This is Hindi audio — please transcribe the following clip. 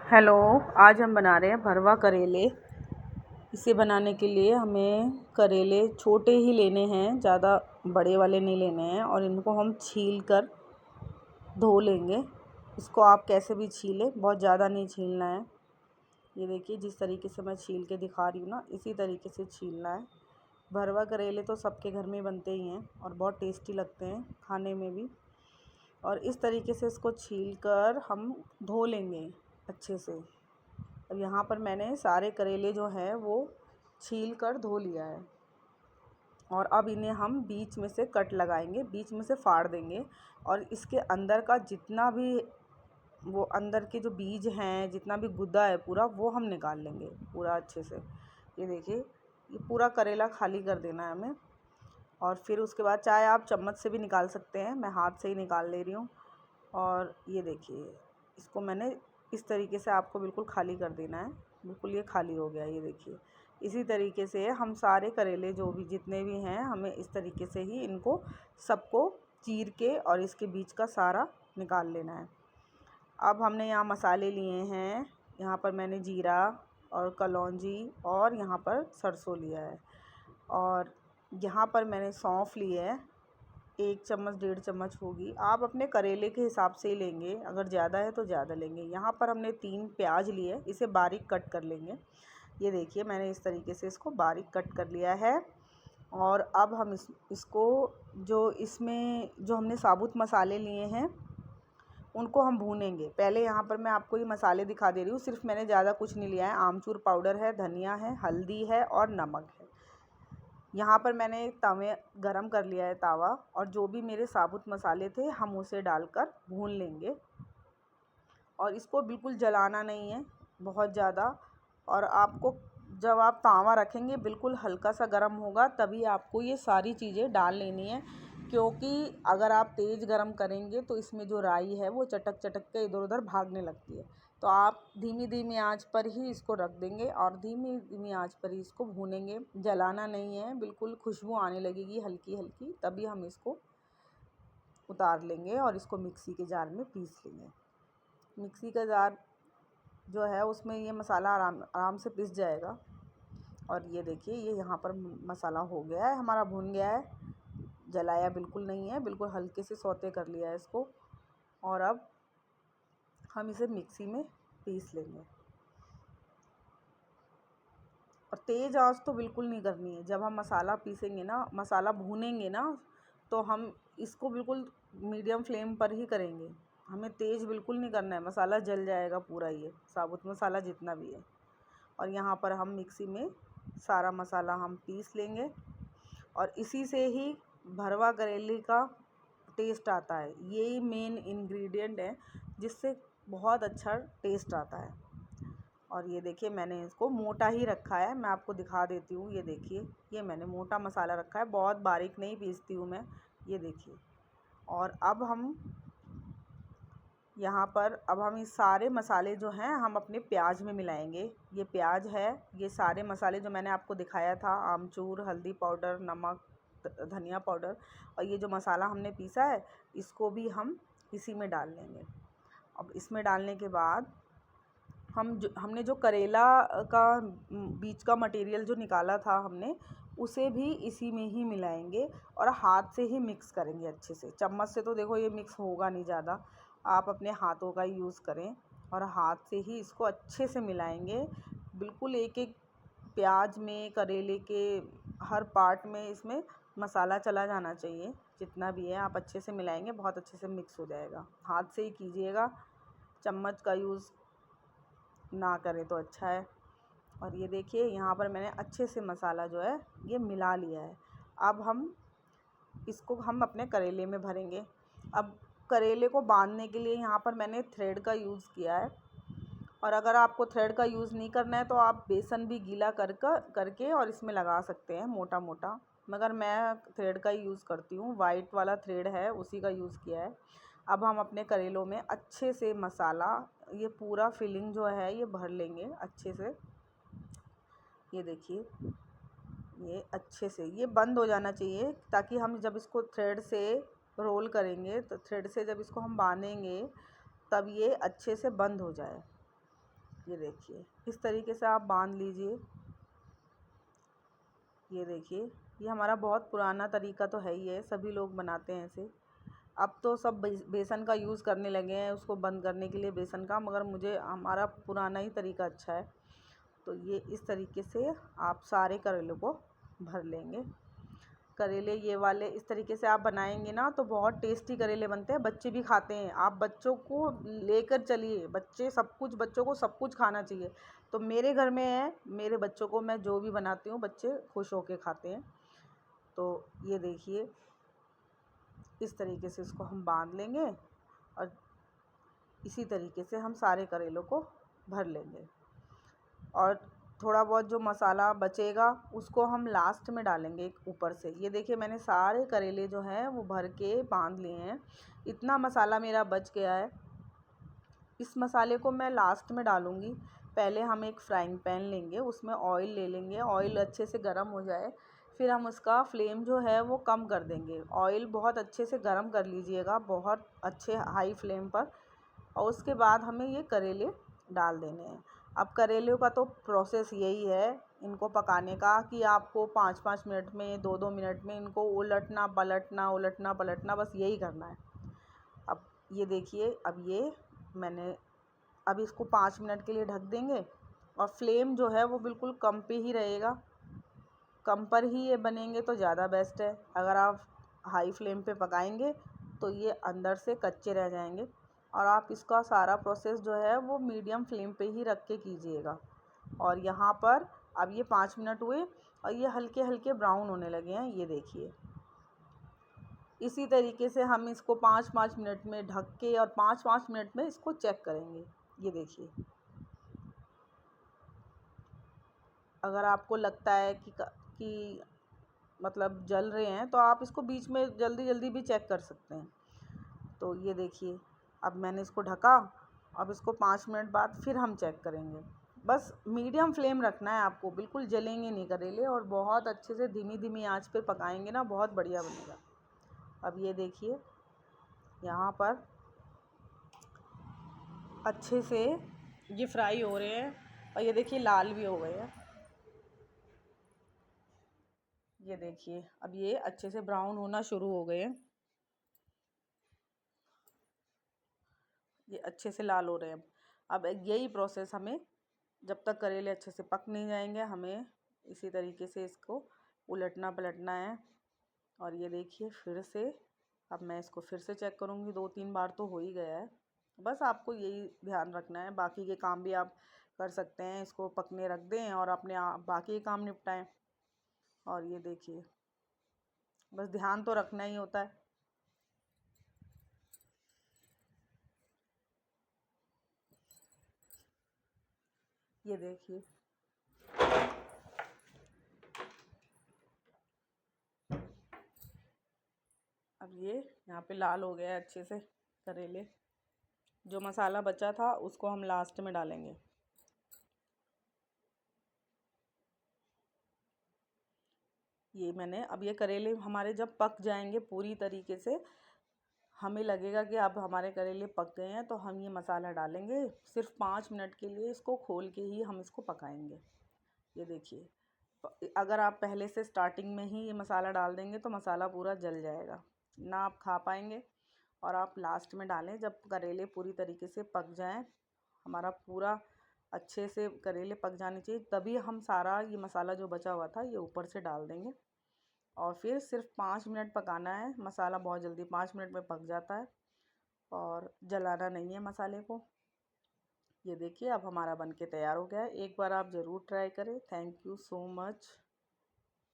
हेलो। आज हम बना रहे हैं भरवा करेले। इसे बनाने के लिए हमें करेले छोटे ही लेने हैं, ज़्यादा बड़े वाले नहीं लेने हैं, और इनको हम छील कर धो लेंगे। इसको आप कैसे भी छीलें, बहुत ज़्यादा नहीं छीलना है। ये देखिए जिस तरीके से मैं छील के दिखा रही हूँ ना, इसी तरीके से छीलना है। भरवा करेले तो सबके घर में बनते ही हैं और बहुत टेस्टी लगते हैं खाने में भी। और इस तरीके से इसको छील कर हम धो लेंगे अच्छे से। अब यहाँ पर मैंने सारे करेले जो हैं वो छील कर धो लिया है, और अब इन्हें हम बीच में से कट लगाएंगे, बीच में से फाड़ देंगे, और इसके अंदर का जितना भी वो अंदर के जो बीज हैं, जितना भी गुदा है पूरा, वो हम निकाल लेंगे पूरा अच्छे से। ये देखिए, ये पूरा करेला खाली कर देना है हमें। और फिर उसके बाद चाहे आप चम्मच से भी निकाल सकते हैं, मैं हाथ से ही निकाल ले रही हूँ। और ये देखिए, इसको मैंने इस तरीके से आपको बिल्कुल खाली कर देना है। बिल्कुल ये खाली हो गया, ये देखिए। इसी तरीके से हम सारे करेले जो भी जितने भी हैं, हमें इस तरीके से ही इनको सबको चीर के और इसके बीच का सारा निकाल लेना है। अब हमने यहाँ मसाले लिए हैं। यहाँ पर मैंने जीरा और कलौंजी और यहाँ पर सरसों लिया है, और यहाँ पर मैंने सौंफ ली है। 1 चम्मच 1.5 चम्मच होगी। आप अपने करेले के हिसाब से ही लेंगे, अगर ज़्यादा है तो ज़्यादा लेंगे। यहाँ पर हमने 3 प्याज लिए, इसे बारीक कट कर लेंगे। ये देखिए, मैंने इस तरीके से इसको बारीक कट कर लिया है। और अब हम इसको इसमें जो हमने साबुत मसाले लिए हैं उनको हम भूनेंगे। पहले यहाँ पर मैं आपको ये मसाले दिखा दे रही हूँ। सिर्फ मैंने ज़्यादा कुछ नहीं लिया है। आमचूर पाउडर है, धनिया है, हल्दी है और नमक है। यहाँ पर मैंने तवे गरम कर लिया है तावा, और जो भी मेरे साबुत मसाले थे हम उसे डालकर भून लेंगे। और इसको बिल्कुल जलाना नहीं है बहुत ज़्यादा। और आपको जब आप तावा रखेंगे बिल्कुल हल्का सा गर्म होगा, तभी आपको ये सारी चीज़ें डाल लेनी है। क्योंकि अगर आप तेज़ गरम करेंगे तो इसमें जो राई है वो चटक चटक के इधर उधर भागने लगती है। तो आप धीमी धीमी आंच पर ही इसको रख देंगे और धीमी धीमी आंच पर ही इसको भूनेंगे। जलाना नहीं है, बिल्कुल खुशबू आने लगेगी हल्की हल्की, तभी हम इसको उतार लेंगे और इसको मिक्सी के जार में पीस लेंगे। मिक्सी का जार जो है उसमें ये मसाला आराम आराम से पिस जाएगा। और ये देखिए, ये यहाँ पर मसाला हो गया है हमारा, भुन गया है, जलाया बिल्कुल नहीं है, बिल्कुल हल्के से सौते कर लिया है इसको। और अब हम इसे मिक्सी में पीस लेंगे। और तेज़ आंच तो बिल्कुल नहीं करनी है। जब हम मसाला पीसेंगे ना, मसाला भूनेंगे ना, तो हम इसको बिल्कुल मीडियम फ्लेम पर ही करेंगे। हमें तेज़ बिल्कुल नहीं करना है, मसाला जल जाएगा पूरा, ये साबुत मसाला जितना भी है। और यहाँ पर हम मिक्सी में सारा मसाला हम पीस लेंगे, और इसी से ही भरवा करेले का टेस्ट आता है। यही मेन इंग्रेडिएंट है जिससे बहुत अच्छा टेस्ट आता है। और ये देखिए, मैंने इसको मोटा ही रखा है, मैं आपको दिखा देती हूँ। ये देखिए, ये मैंने मोटा मसाला रखा है, बहुत बारीक नहीं पीसती हूँ मैं। ये देखिए। और अब हम यहाँ पर हम ये सारे मसाले जो हैं हम अपने प्याज में मिलाएंगे। ये प्याज है, ये सारे मसाले जो मैंने आपको दिखाया था, आमचूर, हल्दी पाउडर, नमक, धनिया पाउडर, और ये जो मसाला हमने पीसा है इसको भी हम इसी में डाल लेंगे। अब इसमें डालने के बाद हमने जो करेला का बीच का मटेरियल जो निकाला था हमने, उसे भी इसी में ही मिलाएंगे और हाथ से ही मिक्स करेंगे अच्छे से। चम्मच से तो देखो ये मिक्स होगा नहीं ज़्यादा, आप अपने हाथों का यूज़ करें और हाथ से ही इसको अच्छे से मिलाएंगे। बिल्कुल एक एक प्याज में, करेले के हर पार्ट में इसमें मसाला चला जाना चाहिए। जितना भी है आप अच्छे से मिलाएंगे, बहुत अच्छे से मिक्स हो जाएगा। हाथ से ही कीजिएगा, चम्मच का यूज़ ना करें तो अच्छा है। और ये देखिए, यहाँ पर मैंने अच्छे से मसाला जो है ये मिला लिया है। अब इसको हम अपने करेले में भरेंगे। अब करेले को बांधने के लिए यहाँ पर मैंने थ्रेड का यूज़ किया है, और अगर आपको थ्रेड का यूज़ नहीं करना है तो आप बेसन भी गीला करके और इसमें लगा सकते हैं मोटा मोटा, मगर मैं थ्रेड का ही यूज़ करती हूँ। वाइट वाला थ्रेड है, उसी का यूज़ किया है। अब हम अपने करेलों में अच्छे से मसाला, ये पूरा फिलिंग जो है ये भर लेंगे अच्छे से। ये देखिए, ये अच्छे से ये बंद हो जाना चाहिए, ताकि हम जब इसको थ्रेड से रोल करेंगे, तो थ्रेड से जब इसको हम बांधेंगे तब ये अच्छे से बंद हो जाए। ये देखिए इस तरीके से आप बांध लीजिए। ये देखिए ये हमारा बहुत पुराना तरीका तो है ही है, सभी लोग बनाते हैं ऐसे। अब तो सब बेसन का यूज़ करने लगे हैं उसको बंद करने के लिए बेसन का, मगर मुझे हमारा पुराना ही तरीका अच्छा है। तो ये इस तरीके से आप सारे करेलों को भर लेंगे। करेले ये वाले इस तरीके से आप बनाएंगे ना तो बहुत टेस्टी करेले बनते हैं, बच्चे भी खाते हैं। आप बच्चों को लेकर चलिए, बच्चे सब कुछ, बच्चों को सब कुछ खाना चाहिए। तो मेरे घर में है, मेरे बच्चों को मैं जो भी बनाती हूँ बच्चे खुश होके खाते हैं। तो ये देखिए इस तरीके से इसको हम बांध लेंगे और इसी तरीके से हम सारे करेलों को भर लेंगे। और थोड़ा बहुत जो मसाला बचेगा उसको हम लास्ट में डालेंगे ऊपर से। ये देखिए मैंने सारे करेले जो हैं वो भर के बांध लिए हैं। इतना मसाला मेरा बच गया है। इस मसाले को मैं लास्ट में डालूँगी। पहले हम एक फ्राइंग पैन लेंगे, उसमें ऑयल ले लेंगे। ऑयल अच्छे से गर्म हो जाए फिर हम उसका फ्लेम जो है वो कम कर देंगे। ऑयल बहुत अच्छे से गर्म कर लीजिएगा, बहुत अच्छे हाई फ्लेम पर। और उसके बाद हमें ये करेले डाल देने हैं। अब करेले का तो प्रोसेस यही है इनको पकाने का कि आपको 5-5 मिनट में, 2-2 मिनट में इनको उलटना पलटना, उलटना पलटना, बस यही करना है। अब ये देखिए अब इसको 5 मिनट के लिए ढक देंगे। और फ्लेम जो है वो बिल्कुल कम पे ही रहेगा। कम पर ही ये बनेंगे तो ज़्यादा बेस्ट है। अगर आप हाई फ्लेम पे पकाएंगे तो ये अंदर से कच्चे रह जाएंगे। और आप इसका सारा प्रोसेस जो है वो मीडियम फ्लेम पे ही रख के कीजिएगा। और यहाँ पर अब ये 5 मिनट हुए और ये हल्के हल्के ब्राउन होने लगे हैं। ये देखिए इसी तरीके से हम इसको 5-5 मिनट में ढक के और 5-5 मिनट में इसको चेक करेंगे। ये देखिए अगर आपको लगता है कि मतलब जल रहे हैं तो आप इसको बीच में जल्दी जल्दी भी चेक कर सकते हैं। तो ये देखिए अब मैंने इसको ढका। अब इसको 5 मिनट बाद फिर हम चेक करेंगे। बस मीडियम फ्लेम रखना है आपको, बिल्कुल जलेंगे नहीं करेले। और बहुत अच्छे से धीमी धीमी आंच पे पकाएंगे ना, बहुत बढ़िया बनेगा। अब ये देखिए यहाँ पर अच्छे से ये फ्राई हो रहे हैं और ये देखिए लाल भी हो गए हैं। ये देखिए अब ये अच्छे से ब्राउन होना शुरू हो गए हैं, ये अच्छे से लाल हो रहे हैं। अब यही प्रोसेस हमें, जब तक करेले अच्छे से पक नहीं जाएंगे, हमें इसी तरीके से इसको उलटना पलटना है। और ये देखिए फिर से अब मैं इसको फिर से चेक करूँगी। 2-3 बार तो हो ही गया है। बस आपको यही ध्यान रखना है, बाकी के काम भी आप कर सकते हैं। इसको पकने रख दें और अपने बाकी के काम निपटाएं। और ये देखिए बस ध्यान तो रखना ही होता है। ये देखिए अब ये यहाँ पे लाल हो गया है अच्छे से करेले। जो मसाला बचा था उसको हम लास्ट में डालेंगे। ये मैंने अब ये करेले हमारे जब पक जाएंगे पूरी तरीके से, हमें लगेगा कि अब हमारे करेले पक गए हैं, तो हम ये मसाला डालेंगे। सिर्फ 5 मिनट के लिए इसको खोल के ही हम इसको पकाएंगे। ये देखिए अगर आप पहले से स्टार्टिंग में ही ये मसाला डाल देंगे तो मसाला पूरा जल जाएगा, ना आप खा पाएंगे। और आप लास्ट में डालें जब करेले पूरी तरीके से पक जाएं। हमारा पूरा अच्छे से करेले पक जाने चाहिए, तभी हम सारा ये मसाला जो बचा हुआ था ये ऊपर से डाल देंगे। और फिर सिर्फ 5 मिनट पकाना है। मसाला बहुत जल्दी 5 मिनट में पक जाता है और जलाना नहीं है मसाले को। ये देखिए अब हमारा बनके तैयार हो गया है। एक बार आप ज़रूर ट्राई करें। Thank you so much.